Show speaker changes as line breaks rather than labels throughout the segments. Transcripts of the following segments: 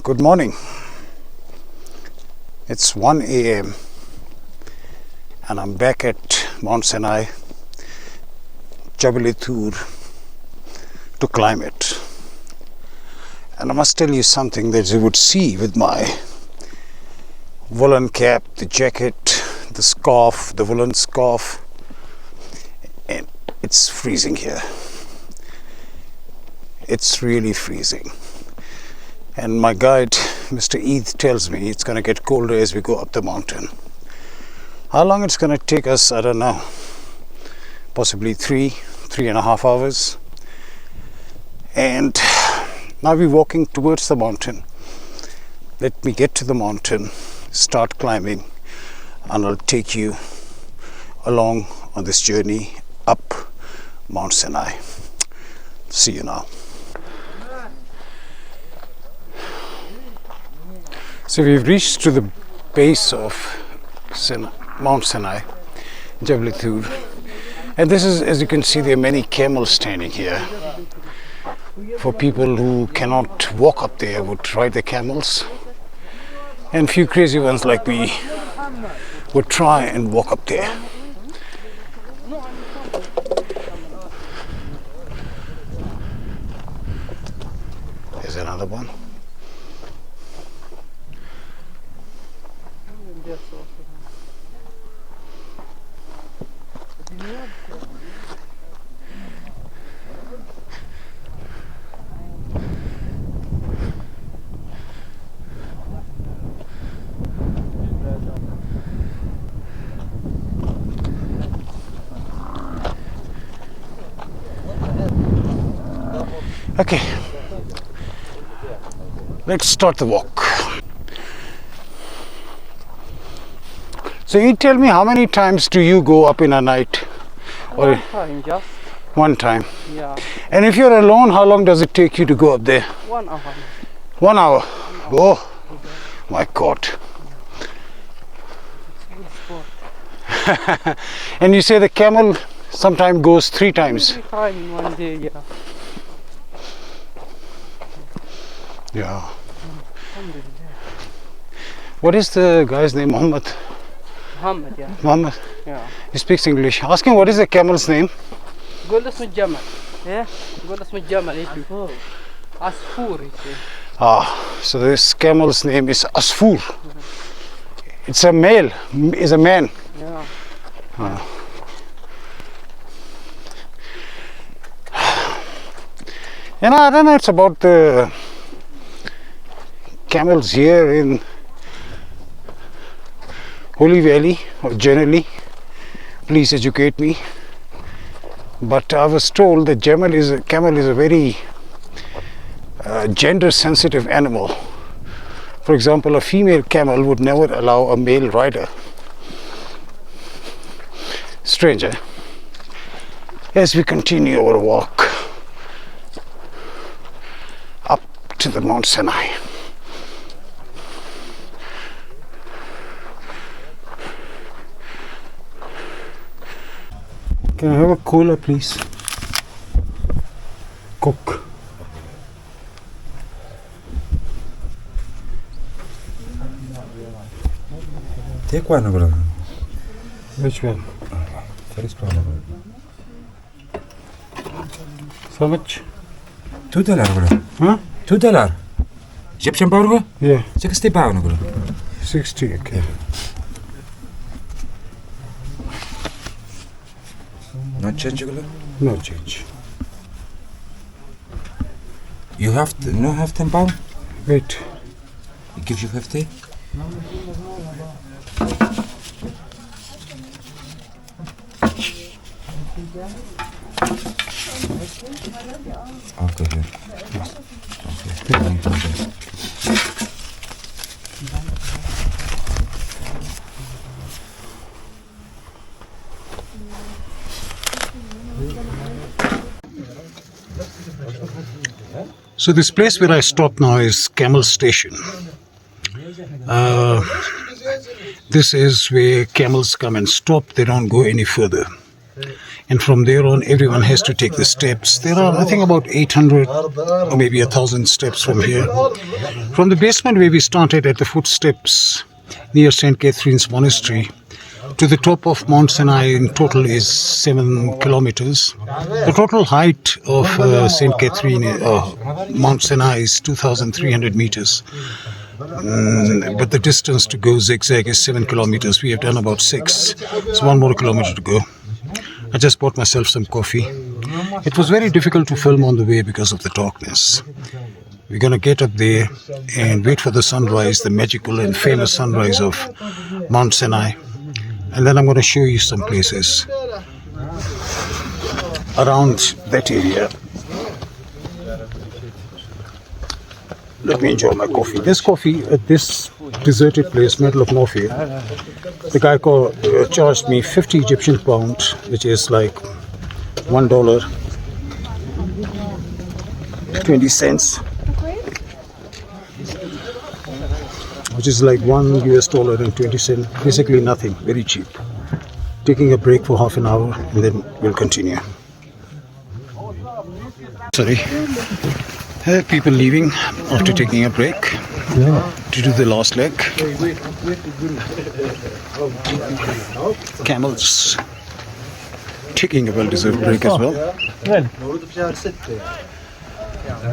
Good morning. It's 1 a.m. and I'm back at Mount Sinai, Toor, to climb it. And I must tell you something that you would see with my woolen cap, the jacket, the scarf, the woolen scarf, and it's freezing here. It's really freezing. And my guide, Mr. Eid, tells me it's going to get colder as we go up the mountain. How long it's going to take us, I don't know. Possibly 3.5 hours. And now we're walking towards the mountain. Let me get to the mountain, start climbing, and I'll take you along on this journey up Mount Sinai. See you now. So we've reached to the base of Mount Sinai, Toor, and this is, as you can see, there are many camels standing here. For people who cannot walk up there, would ride the camels, and few crazy ones like me would try and walk up there. There's another one. Okay, let's start the walk. So you tell me, how many times do you go up in a night? Or
one time, just.
One time?
Yeah.
And if you're alone, how long does it take you to go up there?
1 hour.
1 hour? Oh, my God. And you say the camel sometimes goes 3 times?
3 times in one day, yeah.
Yeah. What is the guy's name? Muhammad, yeah. Muhammad?
Yeah.
He speaks English. Ask him, what is the camel's name?
قول اسمه الجمل. Yeah. قول اسمه الجمل. عصفور.
So this camel's name is Asfur. It's a male, is a man.
Yeah.
You know, I don't know, it's about the camels here in Holy Valley, or generally. Please educate me. But I was told that camel is a very gender sensitive animal. For example, a female camel would never allow a male rider. Strange, eh? As we continue our walk up to the Mount Sinai. Can I have a cola, please? Coke.
Take one, brother.
Which one?
First one.
So much?
$2, brother.
Huh?
$2. Egyptian pound?
Yeah.
60 pound, brother.
60, okay.
Yeah. No change, brother?
No change.
You have no have 10 pound?
Wait.
It gives you 50? Okay, good. Okay.
So this place where I stop now is Camel Station. This is where camels come and stop. They don't go any further. And from there on, everyone has to take the steps. There are, I think, about 800 or maybe 1,000 steps from here. From the basement where we started at the footsteps near St. Catherine's Monastery to the top of Mount Sinai in total is 7 kilometers. The total height of St. Catherine, Mount Sinai, is 2,300 meters. But the distance to go zigzag is 7 kilometers. We have done about 6. It's 1 more kilometer to go. I just bought myself some coffee. It was very difficult to film on the way because of the darkness. We're going to get up there and wait for the sunrise, the magical and famous sunrise of Mount Sinai. And then I'm going to show you some places around that area. Let me enjoy my coffee. This coffee at this deserted place, middle of nowhere, the guy charged me 50 Egyptian pounds, which is like $1.20, which is like $1.20, basically nothing, very cheap. Taking a break for half an hour and then we'll continue. Sorry. People leaving after taking a break to do the last leg. Camels taking a well-deserved break as well.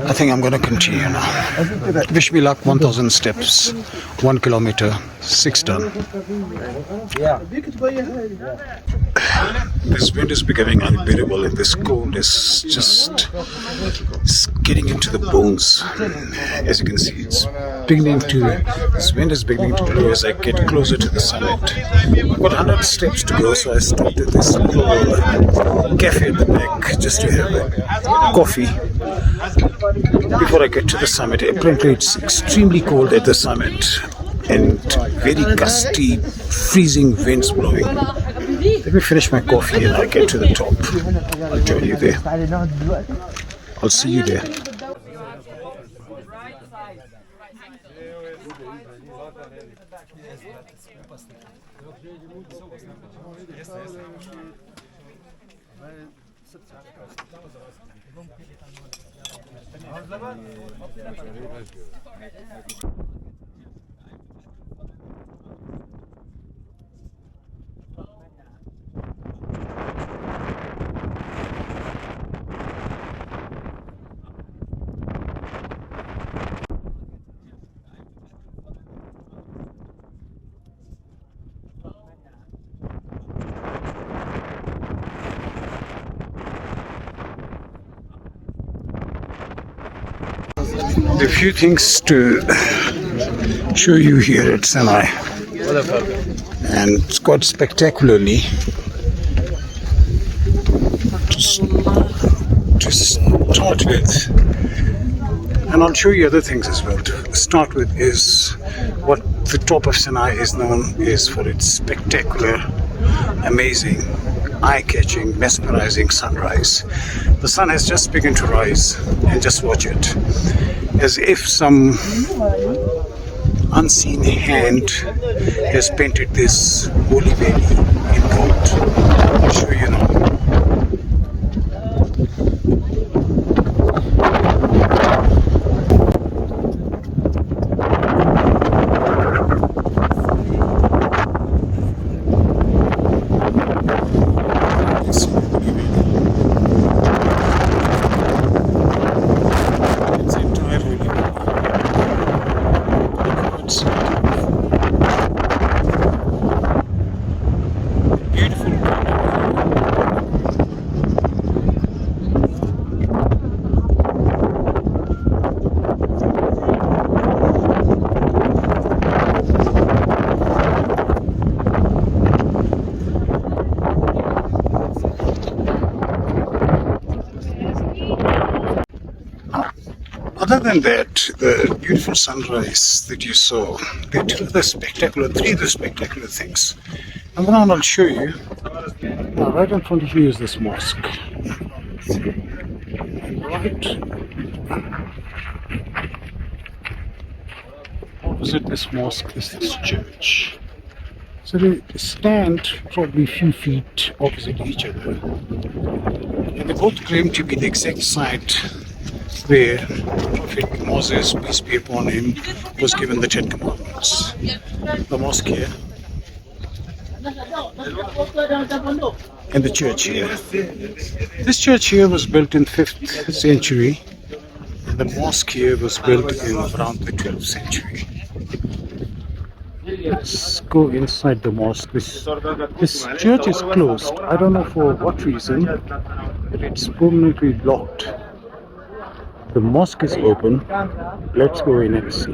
I think I'm going to continue now. Wish me luck. 1,000 steps, 1 kilometer, 6 done. This wind is becoming unbearable and this cold is just getting into the bones. As you can see, this wind is beginning to blow as I get closer to the summit. I've got 100 steps to go, so I stopped at this little cafe at the back just to have a coffee before I get to the summit. Apparently it's extremely cold at the summit and very gusty, freezing winds blowing. Let me finish my coffee and I'll get to the top. I'll join you there. I'll see you there. There are a few things to show you here at Sinai, and it's quite spectacularly to start with, and I'll show you other things as well. To start with is what the top of Sinai is known is for its spectacular, amazing, eye-catching, mesmerizing sunrise. The sun has just begun to rise, and just watch it. As if some unseen hand has painted this holy valley in gold. I'll show you now. Other than that, the beautiful sunrise that you saw, there are three other spectacular things. And one I'll show you. Now, right in front of you is this mosque. Right opposite this mosque is this church. So they stand probably a few feet opposite each other. And they both claim to be the exact site where Prophet Moses, peace be upon him, was given the Ten Commandments. The mosque here and the church here. This church here was built in 5th century, and the mosque here was built in around the 12th century. Let's go inside the mosque. This church is closed. I don't know for what reason, but it's permanently locked. The mosque is open. Let's go in and see.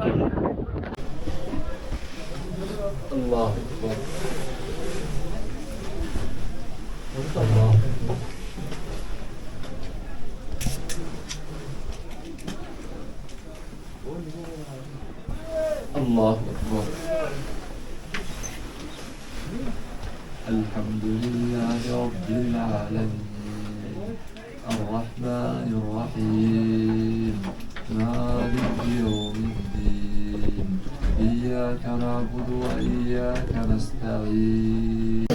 Allah Allah Akbar. Alhamdulillahi Rabbil Alamin. Ar-Rahmanir Rahim. Maliki Yawmiddin. Iyyaka na'budu wa iyyaka nasta'in.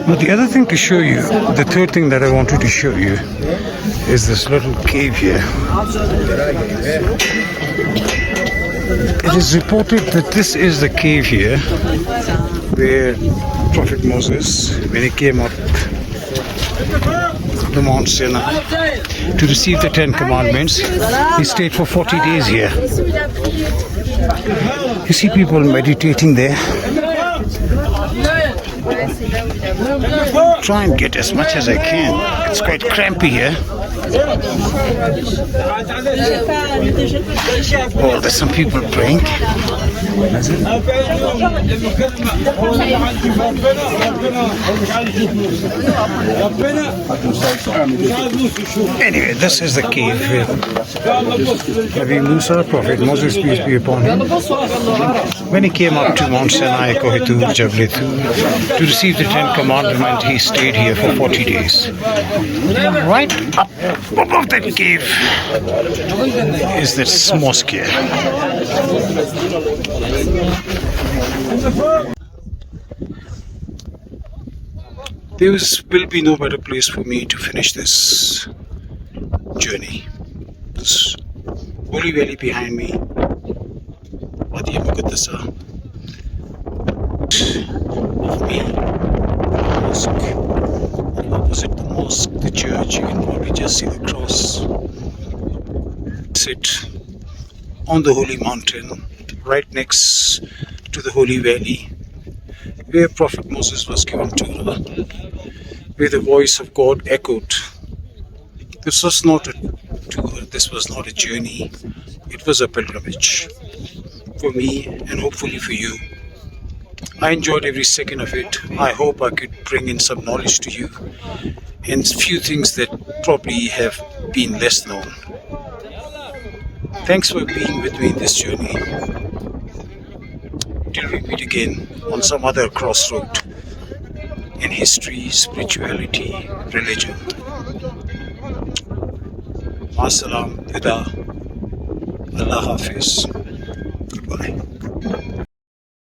But the other thing to show you, the third thing that I wanted to show you, is this little cave here. It is reported that this is the cave here where Prophet Moses, when he came up the Mount Sinai to receive the 10 Commandments, he stayed for 40 days here. You see people meditating there. Try and get as much as I can. It's quite crampy here. Oh, there's some people praying. Anyway, this is the cave where Nabi Musa, Prophet Moses, peace be upon him, when he came up to Mount Sinai, Toor, to receive the 10 Commandments, he stayed here for 40 days. Right up above that cave is this mosque here. There will be no better place for me to finish this journey. This holy valley behind me, Wadi Muqaddasa, of me, the mosque, and opposite the mosque, the church. You can probably just see the cross. Sit on the holy mountain, right next to the holy valley, where Prophet Moses was given Toor, where the voice of God echoed. This was not a tour, this was not a journey, it was a pilgrimage for me and hopefully for you. I enjoyed every second of it. I hope I could bring in some knowledge to you and few things that probably have been less known. Thanks for being with me in this journey. Till we meet again on some other crossroad in history, spirituality, religion. Masalam, Vida, Allah Hafiz. Goodbye.